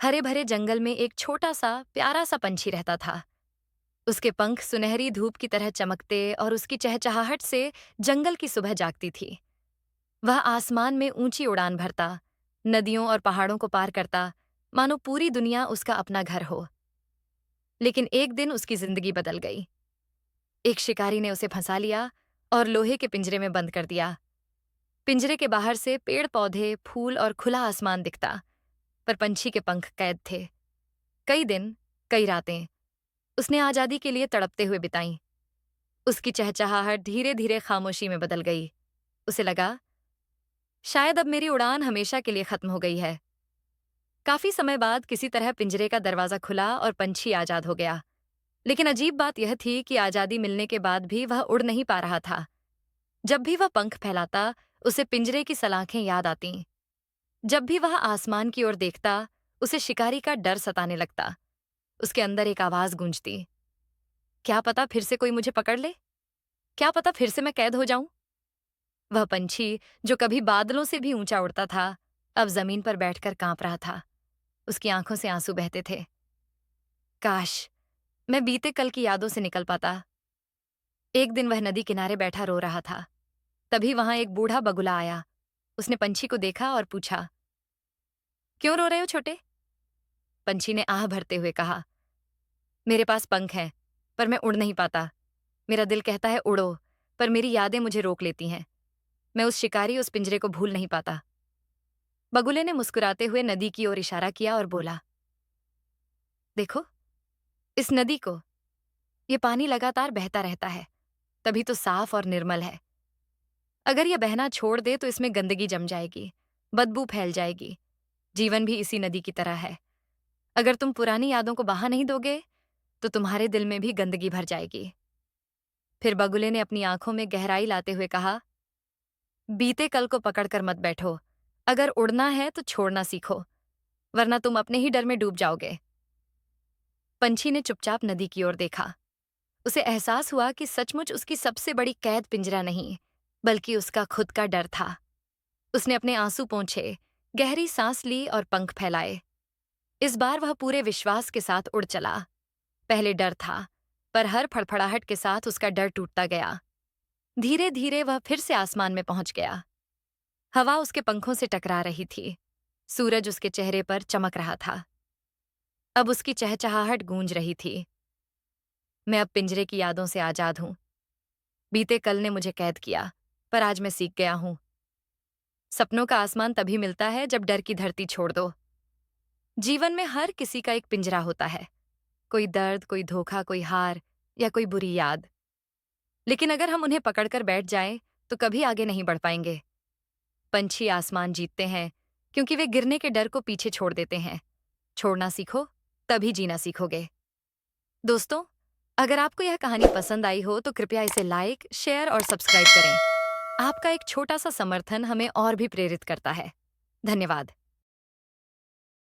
हरे भरे जंगल में एक छोटा सा प्यारा सा पंछी रहता था। उसके पंख सुनहरी धूप की तरह चमकते और उसकी चहचहाहट से जंगल की सुबह जागती थी। वह आसमान में ऊंची उड़ान भरता, नदियों और पहाड़ों को पार करता, मानो पूरी दुनिया उसका अपना घर हो। लेकिन एक दिन उसकी जिंदगी बदल गई। एक शिकारी ने उसे फंसा लिया और लोहे के पिंजरे में बंद कर दिया। पिंजरे के बाहर से पेड़ पौधे, फूल और खुला आसमान दिखता, पर पंछी के पंख कैद थे। कई दिन, कई रातें उसने आजादी के लिए तड़पते हुए बिताई। उसकी चहचहाहट धीरे धीरे खामोशी में बदल गई। उसे लगा, शायद अब मेरी उड़ान हमेशा के लिए खत्म हो गई है। काफी समय बाद किसी तरह पिंजरे का दरवाजा खुला और पंछी आजाद हो गया। लेकिन अजीब बात यह थी कि आजादी मिलने के बाद भी वह उड़ नहीं पा रहा था। जब भी वह पंख फैलाता, उसे पिंजरे की सलाखें याद आतीं। जब भी वह आसमान की ओर देखता, उसे शिकारी का डर सताने लगता। उसके अंदर एक आवाज गूंजती, क्या पता फिर से कोई मुझे पकड़ ले? क्या पता फिर से मैं कैद हो जाऊं? वह पंछी, जो कभी बादलों से भी ऊंचा उड़ता था, अब जमीन पर बैठकर कांप रहा था। उसकी आंखों से आंसू बहते थे। काश मैं बीते कल की यादों से निकल पाता। एक दिन वह नदी किनारे बैठा रो रहा था। तभी वहां एक बूढ़ा बगुला आया। उसने पंछी को देखा और पूछा, क्यों रो रहे हो छोटे? पंछी ने आह भरते हुए कहा, मेरे पास पंख हैं, पर मैं उड़ नहीं पाता। मेरा दिल कहता है उड़ो, पर मेरी यादें मुझे रोक लेती हैं। मैं उस शिकारी, उस पिंजरे को भूल नहीं पाता। बगुले ने मुस्कुराते हुए नदी की ओर इशारा किया और बोला, देखो, इस नदी को। ये पानी लगातार बहता रहता है, तभी तो साफ और निर्मल है। अगर यह बहना छोड़ दे तो इसमें गंदगी जम जाएगी, बदबू फैल जाएगी। जीवन भी इसी नदी की तरह है। अगर तुम पुरानी यादों को बहा नहीं दोगे, तो तुम्हारे दिल में भी गंदगी भर जाएगी। फिर बगुले ने अपनी आंखों में गहराई लाते हुए कहा, बीते कल को पकड़कर मत बैठो। अगर उड़ना है तो छोड़ना सीखो, वरना तुम अपने ही डर में डूब जाओगे। पंछी ने चुपचाप नदी की ओर देखा। उसे एहसास हुआ कि सचमुच उसकी सबसे बड़ी कैद पिंजरा नहीं, बल्कि उसका खुद का डर था। उसने अपने आंसू पोंछे, गहरी सांस ली और पंख फैलाए। इस बार वह पूरे विश्वास के साथ उड़ चला। पहले डर था, पर हर फड़फड़ाहट के साथ उसका डर टूटता गया। धीरे धीरे वह फिर से आसमान में पहुंच गया। हवा उसके पंखों से टकरा रही थी। सूरज उसके चेहरे पर चमक रहा था। अब उसकी चहचहाहट गूंज रही थी, मैं अब पिंजरे की यादों से आजाद हूं। बीते कल ने मुझे कैद किया, पर आज मैं सीख गया हूं। सपनों का आसमान तभी मिलता है जब डर की धरती छोड़ दो। जीवन में हर किसी का एक पिंजरा होता है, कोई दर्द, कोई धोखा, कोई हार या कोई बुरी याद। लेकिन अगर हम उन्हें पकड़कर बैठ जाएं, तो कभी आगे नहीं बढ़ पाएंगे। पंछी आसमान जीतते हैं, क्योंकि वे गिरने के डर को पीछे छोड़ देते हैं। छोड़ना सीखो, तभी जीना सीखोगे। दोस्तों, अगर आपको यह कहानी पसंद आई हो तो कृपया इसे लाइक, शेयर और सब्सक्राइब करें। आपका एक छोटा सा समर्थन हमें और भी प्रेरित करता है। धन्यवाद।